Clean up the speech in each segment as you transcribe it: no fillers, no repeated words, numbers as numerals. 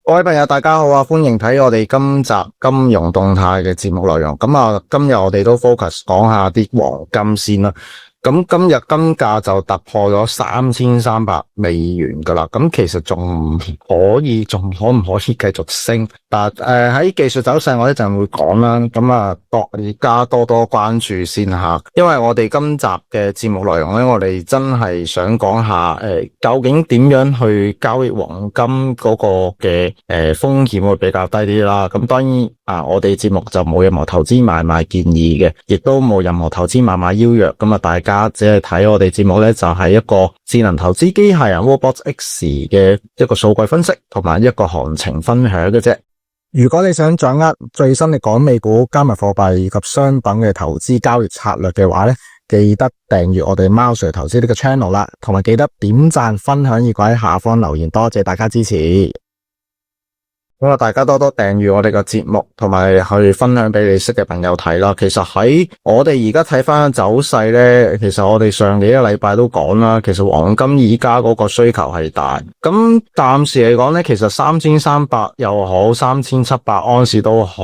各位朋友大家好啊，歡迎睇我哋今集金融動態嘅節目內容。今日我哋都 focus 講下啲黃金先啦。今日金價就突破咗$3300噶啦。其實仲可唔可以繼續升？但喺技術走勢我一陣會講啦。而家多關注先下，因為我哋今集嘅節目內容咧，我哋真係想講下究竟點樣去交易黃金嗰個嘅風險會比較低啲啦。咁當然我哋節目就冇任何投資買賣建議嘅，亦都冇任何投資買賣邀約。大家只係睇我哋節目咧，就係一個智能投資機械人 RobotX 嘅一個數據分析同埋一個行情分享嘅啫。如果你想掌握最新嘅港美股、加密貨幣以及商品嘅投資交易策略嘅話咧，記得訂閱我哋貓 Sir 投資呢個 channel 啦，同埋記得點讚、分享以及喺下方留言，多謝大家支持。大家多訂閱我哋個節目，同埋去分享俾你識嘅朋友睇啦。其實喺我哋而家睇翻走勢咧，其實我哋上幾個禮拜都講啦，其實黃金而家嗰個需求係大。咁暫時嚟講咧，其實3300又好，3700安士都好，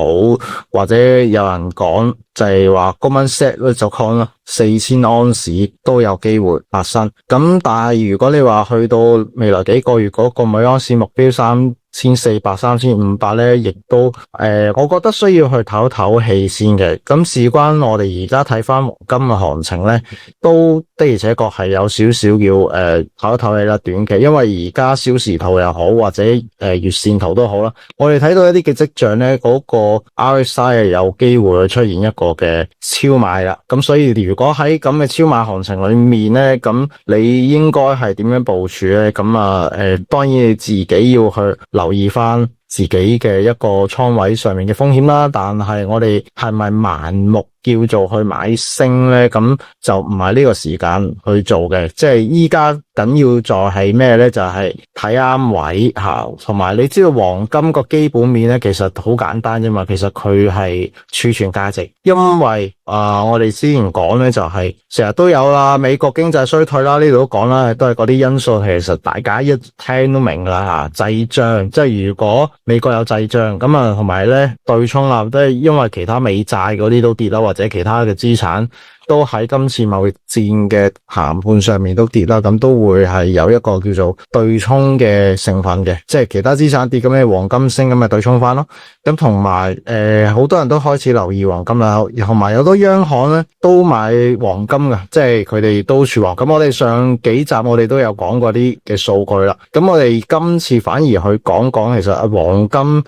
或者有人講就係話Goldman Sachs咧就講啦，4000安士都有機會發生。咁但係如果你話去到未來幾個月嗰個每安士目標3400、3500咧，亦都我覺得需要去唞一唞氣先嘅。咁事關我哋而家睇翻黃金嘅行情咧，都的而且確係有少少要唞一唞氣啦，短期。因為而家小時圖又好，或者月線圖都好啦，我哋睇到一啲嘅跡象咧，嗰個 RSI 係有機會出現一個嘅超買啦。咁所以如果喺咁嘅超買行情裏面咧，咁你應該係點樣部署咧？當然你自己要去留意翻自己嘅一個倉位上面嘅風險啦，但係我哋係咪盲目叫做去買升咧？咁就唔係呢個時間去做嘅。即係依家緊要在係咩咧？就係睇啱位吓，同埋你知道黃金個基本面咧，其實好簡單啫嘛。其實佢係儲存價值，因為我哋之前講咧就係成日都有啦，美國經濟衰退啦，呢度都講啦，都係嗰啲因素，其實大家一聽都明啦吓。滯脹，即係如果美國有滯脹，咁同埋咧對沖啦，都係因為其他美債嗰啲都跌啦，或者其他嘅資產都喺今次貿易戰嘅談判上面都跌啦，咁都會係有一個叫做對沖嘅成分嘅，即係其他資產跌咁嘅黃金升咁咪對沖翻咯。咁同埋好多人都開始留意黃金啦，同埋有好多央行咧都買黃金㗎，即係佢哋都儲黃金。咁我哋上幾集我哋都有講過啲嘅數據啦。咁我哋今次反而去講講，其實黃金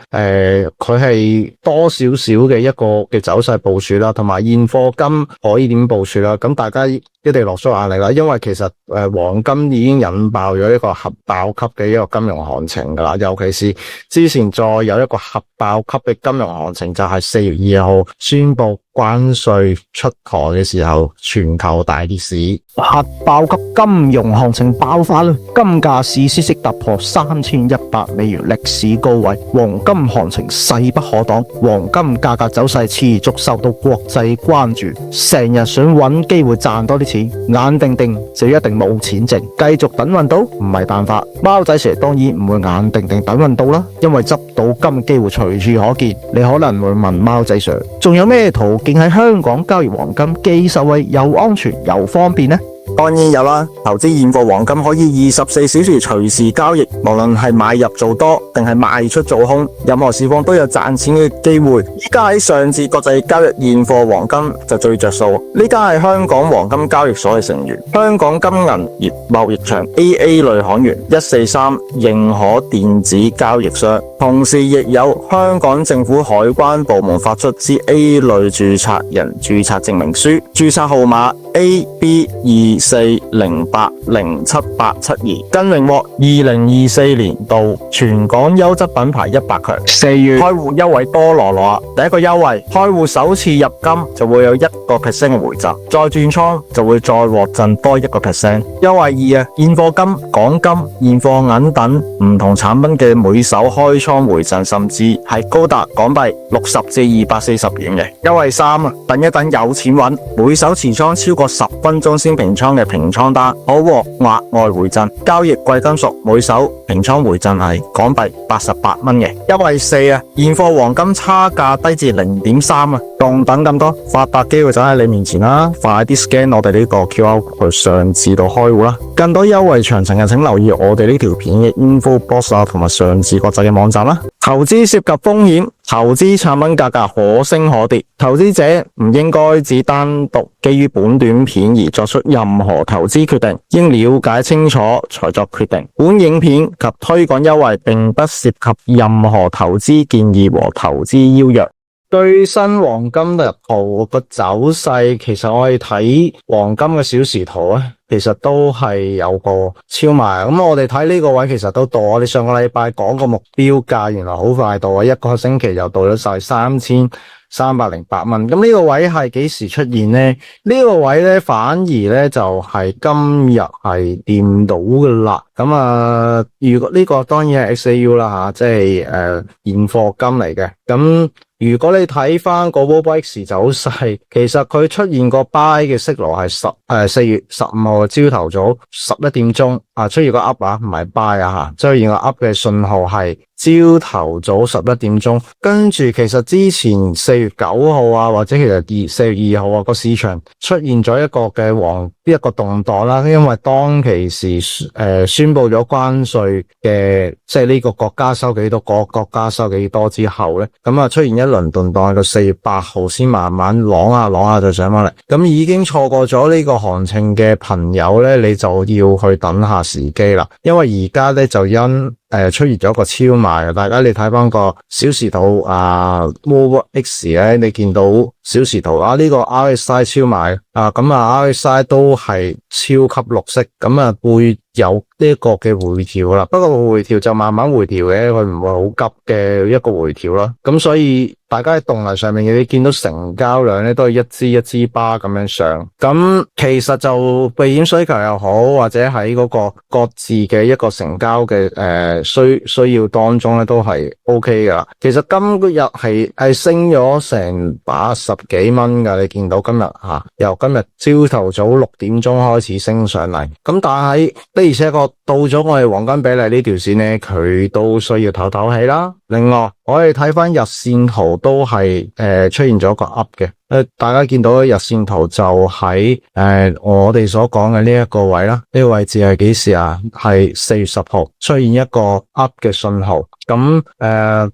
佢係多少少嘅一個嘅走勢部署啦，同埋現貨金可以點部署啦。咁大家一定落足眼力啦，因為其實黃金已經引爆咗一個核爆級嘅一個金融行情噶啦，尤其是之前再有一個核爆級嘅金融行情，就係4月2號宣布關稅出台嘅時候，全球大跌市，核爆級金融行情爆發啦，金價史詩式突破$3100歷史高位，黃金行情勢不可擋，黃金價格走勢持續受到國際關注，成日想揾機會賺多啲錢，眼定定就一定冇錢剩，繼續等運到唔係辦法。貓仔蛇當然唔會眼定定等運到啦，因為執到金機會隨處可見。你可能會問貓仔蛇，仲有咩途徑喺香港交易黃金既受惠又安全又方便呢？當然有啦，投資現貨黃金可以24小時隨時交易，無論係買入做多定係賣出做空，任何市況都有賺錢嘅機會。依家喺上至國際交易現貨黃金就最着數，呢家係香港黃金交易所嘅成員，香港金銀業貿易場 AA 類行員143認可電子交易商，同時亦有香港政府海關部門發出之 A 類註冊人註冊證明書，註冊號碼 AB240807872，更榮獲2024年度全港優質品牌100強。4月開戶優惠多羅羅，第一個優惠開戶首次入金就會有1% 嘅回贈，再轉倉就會再獲贈多1%。優惠2現貨金、港金、現貨銀等唔同產品嘅每手開倉回贈，甚至係高達港幣60至240元嘅。優惠3等一等有錢揾，每手持倉超過10分鐘先平倉嘅平倉單，可獲額外回贈交易貴金屬，每手平倉回贈係港幣88蚊嘅。優惠4啊，現貨黃金差價低至 0.3 啊，仲等咁多，發達機會就喺你面前啦，快啲 scan 我哋呢個 QR 去上市度開戶啦。更多優惠詳情請留意我哋呢條片嘅 info box 啊，同埋上市國際嘅網站啦。投資涉及風險，投資產品價格可升可跌，投資者唔應該只單獨基於本短片而作出任何投資決定，應了解清楚才作決定。本影片及推廣優惠並不涉及任何投資建議和投資邀約。最新黃金日圖個走勢，其實我哋睇黃金嘅小時圖咧，其實都係有個超賣。咁我哋睇呢個位其實都到，我哋上個禮拜講個目標價，原來好快到啊，一個星期就到咗晒3308蚊。咁呢個位係幾時出現呢？呢個位咧反而咧就係今日係掂到噶啦。咁如果呢個當然係 XAU 啦吓，即係現貨金嚟嘅。咁如果你睇翻個 WOBX 走勢，其實佢出現個 buy 嘅息羅係4月15號朝頭早11點鐘出現個 up 唔係 buy 出現個 up 嘅信號係朝頭早11點鐘，跟住其實之前4月9號或者其實4月2號個市場出現咗一個嘅一個動盪啦，因為當其時宣布咗關稅嘅，即係呢個國家收幾多，個國家收幾多之後咧，咁出現一輪動盪，到4月8號先慢慢啷下就上翻嚟。咁已經錯過咗呢個行情嘅朋友咧，你就要去等下時機啦，因為而家咧就因出現咗個超賣，大家你睇翻個小時圖WOBX 咧，你見到小時圖呢個 RSI 超賣RSI 都係超級綠色，會有呢一個嘅回調啦。不過回調就慢慢回調嘅，佢唔會好急嘅一個回調啦。咁所以大家喺動能上面你見到成交量咧都係一支巴咁樣上。咁其實就避險需求又好，或者喺嗰個各自嘅一個成交嘅需要當中咧都係 OK 噶。其實今日係升咗成80幾蚊噶，你見到今日由今日朝頭早6點鐘開始升上嚟。咁但係的而且確到咗我哋黃金比例呢條線咧，佢都需要唞唞氣啦。另外我哋睇翻日線圖都係出現咗個 up 嘅。大家見到日線圖就喺我哋所講嘅呢一個位啦，呢個位置係幾時啊？係4月10號出現一個 up 嘅信號。咁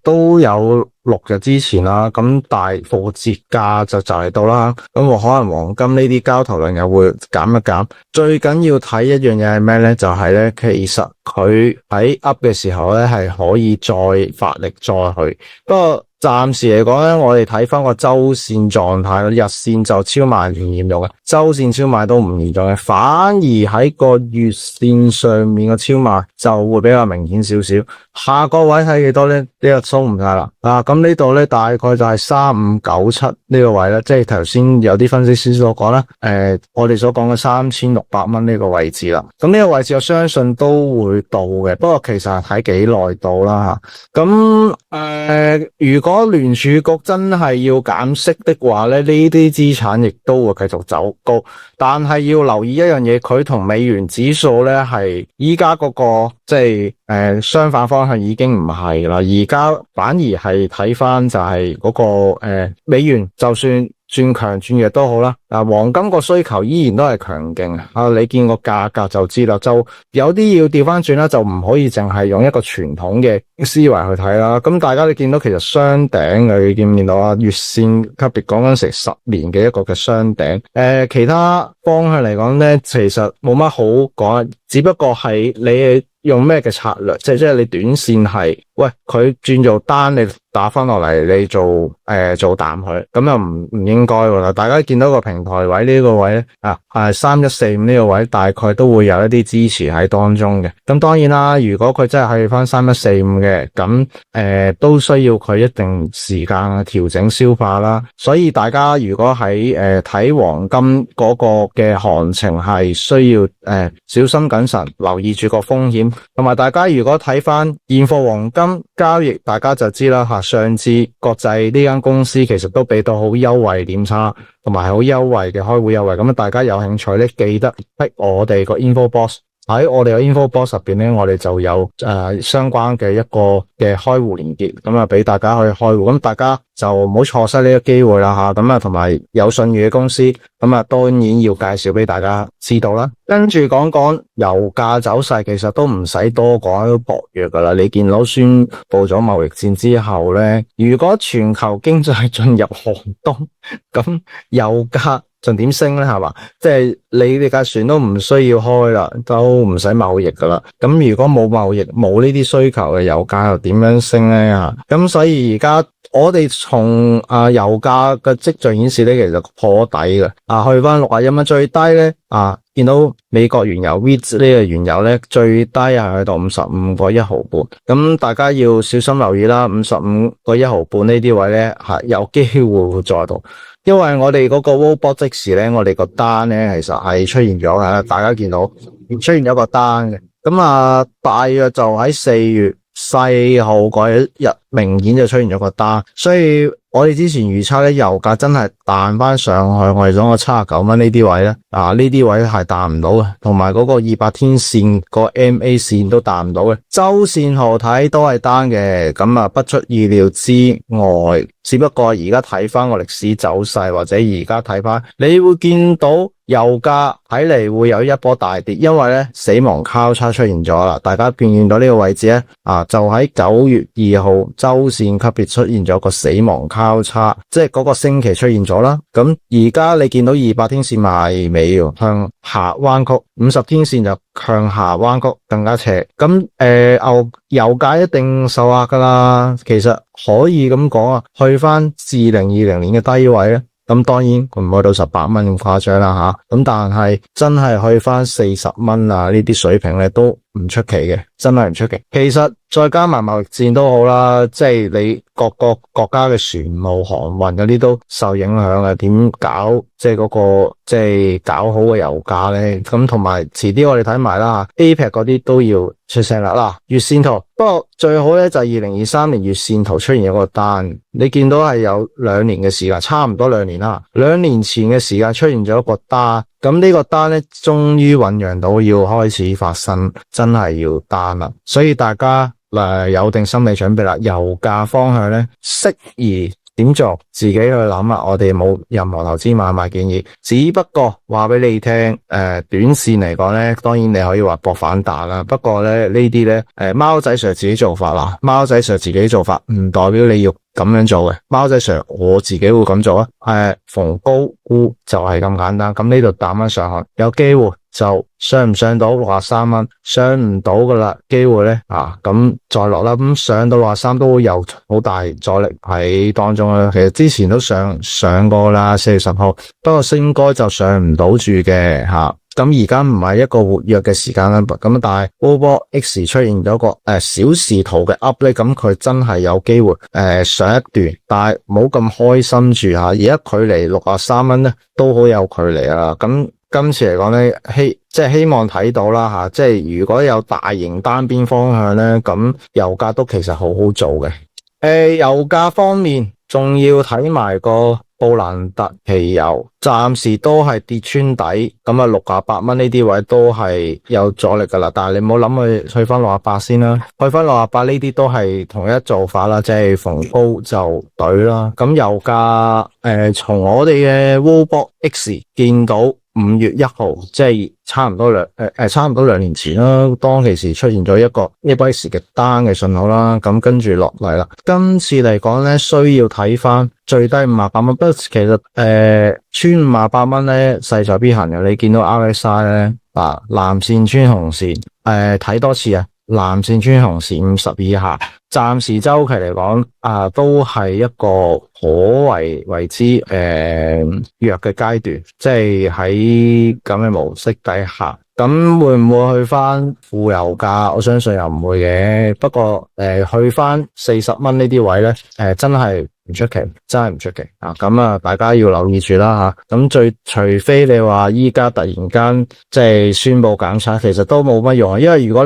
都有6日之前啦，咁大幅折價就嚟到啦，咁可能黃金呢啲交投量又會減一減。最緊要睇一樣嘢係咩咧？就係咧，其實佢喺 up 嘅時候咧係可以再發力再去，不過暫時嚟講咧，我哋睇翻個周線狀態，日線就超賣唔嚴重嘅，周線超賣都唔嚴重嘅，反而喺個月線上面個超賣就會比較明顯少少。下個位睇幾多咧？呢個收唔晒啦。咁呢度咧大概就係3597呢個位咧，即係頭先有啲分析師所講啦。我哋所講嘅3600蚊呢個位置啦。咁呢個位置我相信都會到嘅，不過其實係睇幾耐到啦吓。咁如果聯儲局真係要減息的話咧，呢啲資產亦都會繼續走高，但係要留意一樣嘢，佢同美元指數咧係依家嗰個即係相反方向已經唔係啦，而家反而係睇翻就係嗰個美元就算轉強轉弱都好啦。黃金個需求依然都係強勁啊！你見個價格就知啦，就有啲要調翻轉啦，就唔可以淨係用一個傳統嘅思維去睇啦。咁大家你見到其實雙頂嘅，你見唔見到啊？月線級別講緊成10年嘅一個嘅雙頂。其他方向嚟講咧，其實冇乜好講，只不過係你用咩嘅策略，即係你短線係，喂佢轉做單，你打翻落嚟，你做淡佢，咁又唔應該噶啦。大家見到個平台位呢個位咧，3145呢個位大概都會有一啲支持喺當中嘅。咁當然啦，如果佢真係去翻3145嘅，咁都需要佢一定時間調整消化啦。所以大家如果喺睇黃金嗰個嘅行情係需要小心謹慎，留意住個風險。同埋大家如果睇翻現貨黃金啱交易大家就知啦吓，上至國際呢間公司其實都俾到好優惠點差，同埋好優惠嘅開戶優惠，咁大家有興趣咧，記得逼我哋個 info box。喺我哋嘅 info box 入邊咧，我哋就有相關嘅一個嘅開戶連結，咁啊俾大家去開戶，咁大家就唔好錯失呢個機會啦吓，咁啊同埋有信譽嘅公司，咁啊當然要介紹俾大家知道啦。跟住講講油價走勢，其實都唔使多講，都薄弱噶啦。你見到宣布咗貿易戰之後咧，如果全球經濟進入寒冬，咁油價仲點升咧係嘛？即係你哋架船都唔需要開啦，都唔使貿易噶啦。咁如果冇貿易，冇呢啲需求嘅油價又點樣升咧啊？咁所以而家我哋從油價嘅跡象顯示咧，其實破底嘅去翻61蚊最低咧見到美國原油 Wheat 呢個原油咧最低係去到55個1毫半，咁大家要小心留意啦。55個1毫半呢啲位咧有機會會再到。因為我哋嗰個 Wallbox 即時咧，我哋個單咧其實係出現咗嘅，大家見到出現咗個單嘅，咁大約就喺4月4號嗰一日明顯就出現咗個單，所以我哋之前預測咧油價真係彈翻上去，我哋講個79蚊呢啲位咧，呢啲位係彈唔到嘅，同埋嗰個200天線個 MA 線都彈唔到嘅，周線圖睇都係單嘅，咁不出意料之外，只不過而家睇翻個歷史走勢，或者而家睇翻，你會見到油價睇嚟會有一波大跌，因為咧死亡交叉出現咗啦，大家見到呢個位置咧就喺9月2號周線級別出現咗個死亡交叉，即係嗰個星期出現咗啦。咁而家你見到200天線埋尾向下彎曲，50天線就向下彎曲更加斜。咁油價一定受壓噶啦，其實可以咁講去翻2020年嘅低位咧。咁當然佢唔去到18蚊咁誇張啦吓，咁但係真係去翻40蚊呢啲水平咧都唔出奇嘅，真係唔出奇。其實再加埋貿易戰都好啦，即係你各個國家嘅船務航運嗰啲都受影響嘅，點搞即係嗰個即係搞好嘅油價咧？咁同埋遲啲我哋睇埋啦，APEC 嗰啲都要出聲啦。嗱，月線圖，不過最好咧就係2023年月線圖出現一個單，你見到係有2年嘅時間，差唔多2年啦，2年前嘅時間出現咗一個單。咁呢個單咧，終於醞釀到要開始發生，真係要單啦。所以大家有定心理準備啦。油價方向咧，適宜點做，自己去諗啦。我哋冇任何投資買賣建議，只不過話俾你聽，短線嚟講咧，當然你可以話搏反彈啦。不過咧呢啲咧，貓仔 Sir 自己做法啦，貓仔 Sir 自己做法唔代表你要咁樣做嘅，貓仔 Sir 我自己會咁做逢高沽就係咁簡單。咁呢度彈翻上去，有機會就上唔上到63蚊，上唔到噶啦，機會咧咁再落啦。咁上到63都會有好大阻力喺當中啦。其實之前都上過啦，4月10號，不過應該就上唔到住嘅咁而家唔係一個活躍嘅時間啦，咁但係 Wallbox X 出現咗個小時圖嘅 up 咧，咁佢真係有機會上一段，但係冇咁開心住而家距離63蚊咧都好有距離啦。咁今次嚟講咧，即係希望睇到啦即係如果有大型單邊方向咧，咁油價都其實好好做嘅。油價方面仲要睇埋個布蘭特期油，暫時都係跌穿底，咁68蚊呢啲位都係有阻力噶啦。但係你唔好諗去翻68先啦，去翻68呢啲都係同一做法啦，即係逢高就懟啦。咁油價從我哋嘅 Wallbox X 見到5月1號，即係差唔多2年前啦，當其時出現咗一個 X 嘅單嘅信號啦，咁跟住落嚟啦。今次嚟講咧，需要睇翻最低58蚊，不過其實穿58蚊咧勢在必行嘅。你見到 RSI 咧藍線穿紅線，睇多次藍線穿紅線50以下，暫時周期嚟講都係一個可為之弱嘅階段，即係喺咁嘅模式底下，咁會唔會去翻負油價？我相信又唔會嘅。不過去翻40蚊呢啲位咧，真係唔出奇，真係唔出奇啊！咁啊，大家要留意住啦吓。咁除非你話依家突然間即係宣布減產，其實都冇乜用啊。因為如果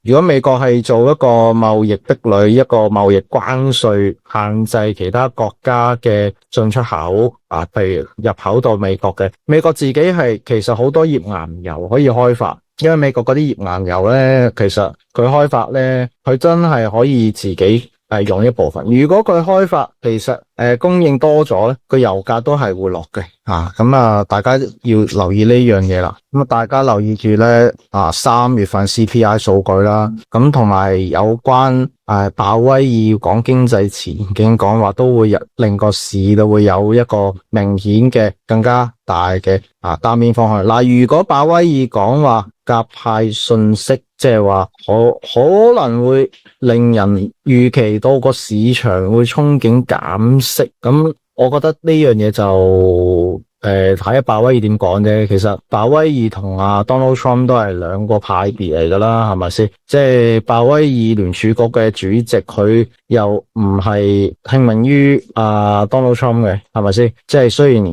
如果美國係做一個貿易壁壘，一個貿易關稅限制其他國家嘅進出口啊，譬如入口到美國嘅，美國自己係其實好多頁岩油可以開發。因為美國嗰啲頁岩油咧，其實佢開發咧，佢真係可以自己用一部分。如果佢開發其實供應多咗咧，個油價都係會落嘅啊。咁啊，大家要留意呢樣嘢啦。咁啊，大家留意住咧3月份 CPI 數據啦。咁同埋有關鮑威爾講經濟前景講話，都會令個市都會有一個明顯嘅更加大嘅單邊方向。嗱，如果鮑威爾講話鴿派信息，即係話可能會令人預期到個市場會憧憬減息，咁我覺得呢樣嘢就睇下鮑威爾點講啫。其實鮑威爾同Donald Trump 都係兩個派別嚟噶啦，係咪先？即係鮑威爾聯儲局嘅主席，佢又唔係聽命於Donald Trump 嘅，係咪先？即係雖然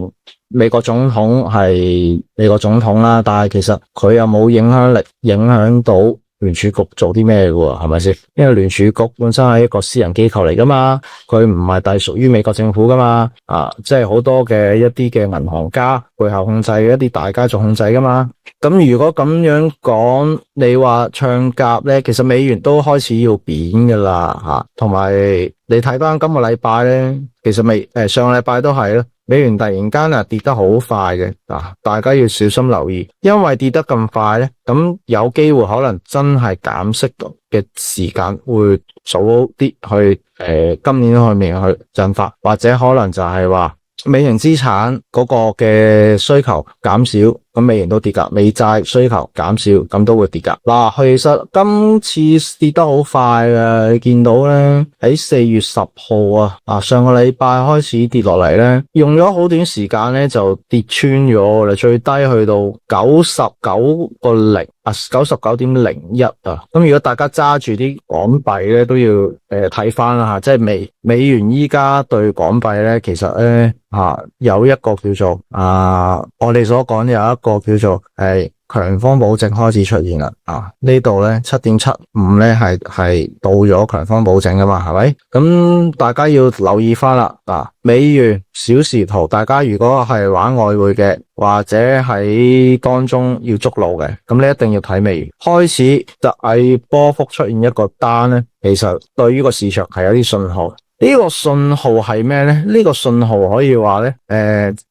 美國總統係美國總統啦，但係其實佢又冇影響力影響到聯儲局做啲咩嘅喎，係咪先？因為聯儲局本身係一個私人機構嚟噶嘛，佢唔係隸屬於美國政府噶嘛，即係好多嘅一啲嘅銀行家背後控制一啲大家族控制噶嘛。咁如果咁樣講，你話唱鴿咧，其實美元都開始要貶噶啦吓，同埋你睇翻今個禮拜咧，其實上個禮拜都係啦。美元突然間跌得好快嘅，大家要小心留意，因為跌得咁快咧，咁有機會可能真係減息嘅時間會早啲去今年去面去進發，或者可能就係話美元資產嗰個嘅需求減少，咁美元都跌㗎，美債需求減少，咁都會跌㗎。嗱，其實今次跌得好快嘅，你見到咧喺4月10號上個禮拜開始跌落嚟咧，用咗好短時間咧就跌穿咗啦，最低去到99.01啊。咁如果大家揸住啲港幣咧，都要睇翻啦吓，即係美元依家對港幣咧，其實咧有一個叫做我哋所講有一個叫做強方保證開始出現啦，呢度咧 7.75 咧係到咗強方保證噶嘛，係咪？咁大家要留意翻啦，美元小時圖，大家如果係玩外匯嘅，或者喺當中要捉路嘅，咁你一定要睇美元。開始大波幅出現一個單咧，其實對於個市場係有啲信號。呢個信號係咩呢？呢個信號可以話呢，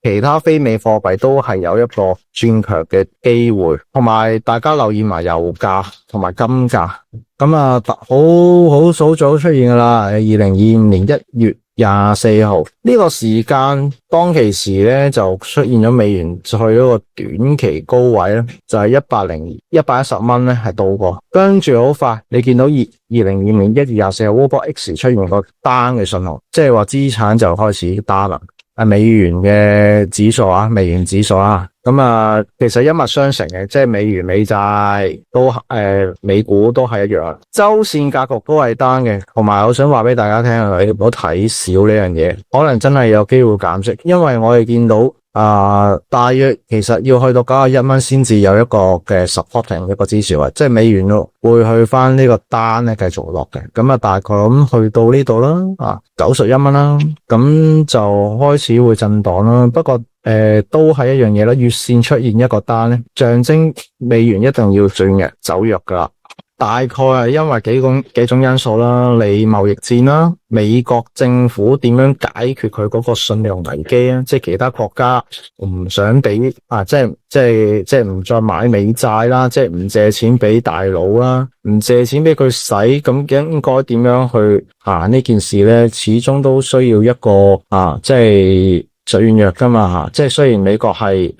其他非美貨幣都係有一個轉強嘅機會，同埋大家留意埋油價同埋金價。咁好早出現噶啦，2025年1月24號呢個時間，當其時咧就出現咗美元去咗個短期高位咧，就係110蚊咧係到過，跟住好快你見到2025年1月24號 WBX 出現個單嘅信號，即係話資產就開始單啦。美元嘅指數美元指數咁其實一脈相承嘅，即係美元美債都美股都係一樣，周線格局都係單嘅。同埋我想話俾大家聽，你唔好睇少呢樣嘢，可能真係有機會減息，因為我哋見到大約其實要去到91蚊先至有一個嘅 supporting 一個支持位，即係美元會去翻呢個單咧繼續落嘅。咁大概咁去到呢度啦，91蚊啦，咁就開始會震盪啦。不過都係一樣嘢啦，月線出現一個單咧，象徵美元一定要轉弱走弱噶啦。大概係因為幾種因素啦，你貿易戰啦，美國政府點樣解決佢嗰個信用危機啊？即係其他國家唔想俾即係唔再買美債啦，即係唔借錢俾大佬啦，唔借錢俾佢使，咁應該點樣去行呢件事咧？始終都需要一個即係軟弱噶嘛，即係雖然美國係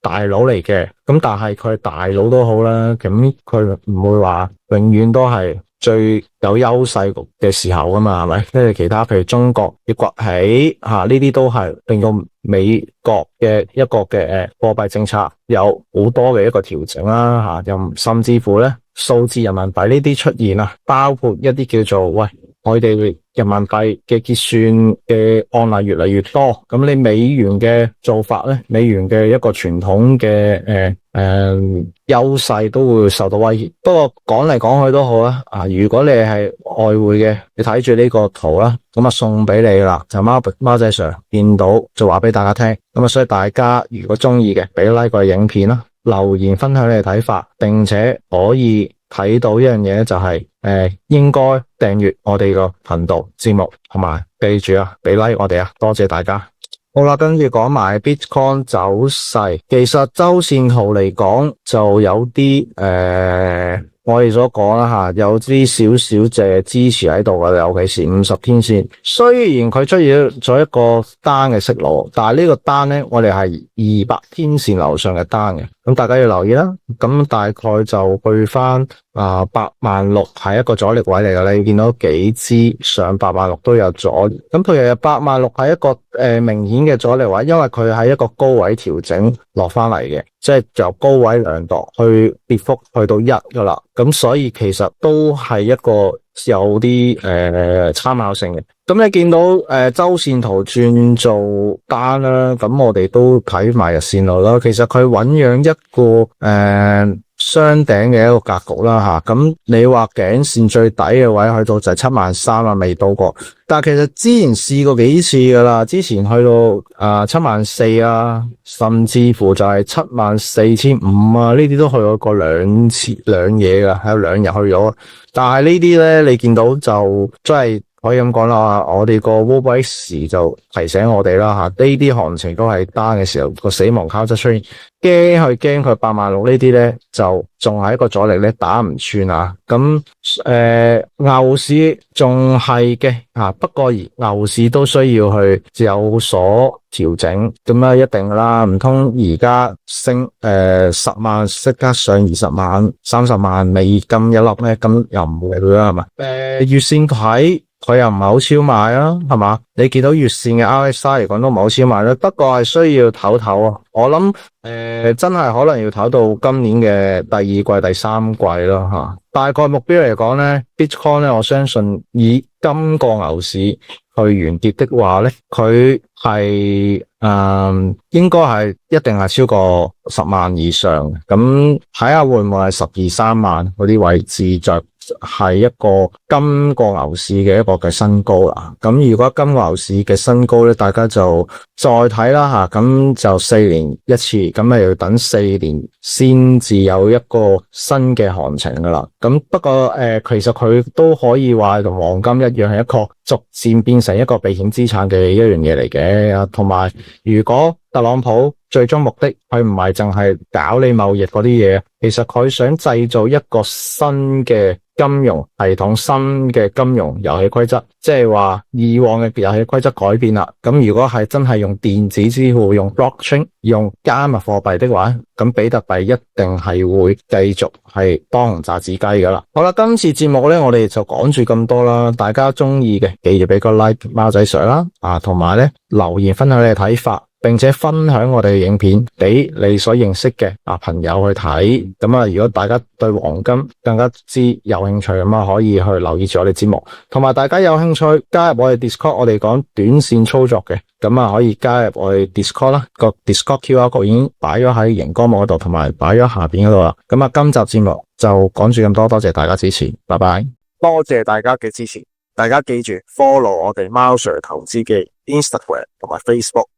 大佬嚟嘅，咁但係佢大佬都好啦，咁佢唔會話永遠都係最有優勢嘅時候噶嘛，係咪？即係其他譬如中國要崛起呢啲都係令到美國嘅一個嘅貨幣政策有好多嘅一個調整啦，又甚至乎咧數字人民幣呢啲出現包括一啲叫做佢哋人民幣嘅結算嘅案例越嚟越多，咁你美元嘅做法咧，美元嘅一個傳統嘅優勢都會受到威脅。不過講嚟講去都好啦，如果你係外匯嘅，你睇住呢個圖啦，咁送俾你啦，就貓仔 Sir 見到就話俾大家聽。咁所以大家如果中意嘅，俾 like 個影片啦，留言分享你嘅睇法，並且可以睇到一樣嘢就係應該訂閱我哋個頻道節目，同埋記住俾 like 我哋多謝大家。好啦，跟住講埋 Bitcoin 走勢，其實周線圖嚟講就有啲我哋所講啦有啲少少嘅支持喺度嘅，尤其是50天線。雖然佢出現咗一個單嘅息路，但係呢個單咧，我哋係200天線樓上嘅單嘅，咁大家要留意啦。咁大概就去翻86000係一個阻力位嚟嘅，你見到幾支上86000都有阻力。咁譬如86000係一個明顯嘅阻力位，因為佢係一個高位調整落翻嚟嘅，即係由高位量度去跌幅去到1噶啦。咁所以其實都係一個有啲參考性嘅。咁你見到周線圖轉做單啦，咁我哋都睇埋日線圖啦。其實佢醞釀一個雙頂嘅一個格局啦咁你話頸線最底嘅位去到就係73000未到過，但係其實之前試過幾次噶啦，之前去到74000甚至乎就係74500呢啲都去過兩次兩嘢噶，有2日去咗。但係呢啲咧，你見到就真係可以咁講啦，我哋個 WOBX 就提醒我哋啦呢啲行情都係單嘅時候個死亡交叉出現，驚佢86000呢啲咧就仲係一個阻力咧，打唔穿咁牛市仲係嘅不過牛市都需要去有所調整，咁一定啦，唔通而家升10萬即刻上20萬30萬美金一粒咩？咁又唔會啦，係嘛？月線睇佢又唔係好超賣係嘛？你見到月線嘅 RSI 嚟講都唔係好超賣啦，不過係需要唞我諗真係可能要唞到今年嘅第2季第3季啦大概目標嚟講咧 Bitcoin 咧，我相信以今個牛市去完結的話咧，佢係應該係一定係超過10萬以上嘅，咁睇下會唔會係12-13萬嗰啲位置就係一個今個牛市嘅一個嘅新高啦。咁如果今個牛市嘅新高咧，大家就再睇啦咁就4年一次，咁咪要等4年先至有一個新嘅行情噶啦。咁不過其實佢都可以話同黃金一樣，係一個逐漸變成一個避險資產嘅一樣嘢嚟嘅。同埋如果特朗普最終目的佢唔係淨係搞你貿易嗰啲嘢，其實佢想製造一個新嘅金融系統，新嘅金融遊戲規則，即係話以往嘅遊戲規則改變啦。咁如果係真係用電子支付，用 blockchain， 用加密貨幣的話，咁比特幣一定係會繼續係當紅炸子雞噶啦。好啦，今次節目咧，我哋就講住咁多啦。大家中意嘅記住俾個 like 貓仔 Sir 啦，同埋咧留言分享你嘅睇法，並且分享我哋嘅影片俾你所認識嘅朋友去睇。咁如果大家對黃金更加之有興趣，咁可以去留意住我哋節目。同埋大家有興趣加入我哋 Discord， 我哋講短線操作嘅，咁可以加入我哋 Discord 啦。個 Discord QR code 已經擺咗喺熒光幕嗰度，同埋擺咗下邊嗰度啦。咁今集節目就講住咁多，多謝大家支持，拜拜。多謝大家嘅支持，大家記住 follow 我哋貓 Sir 投資記 Instagram 同埋 Facebook。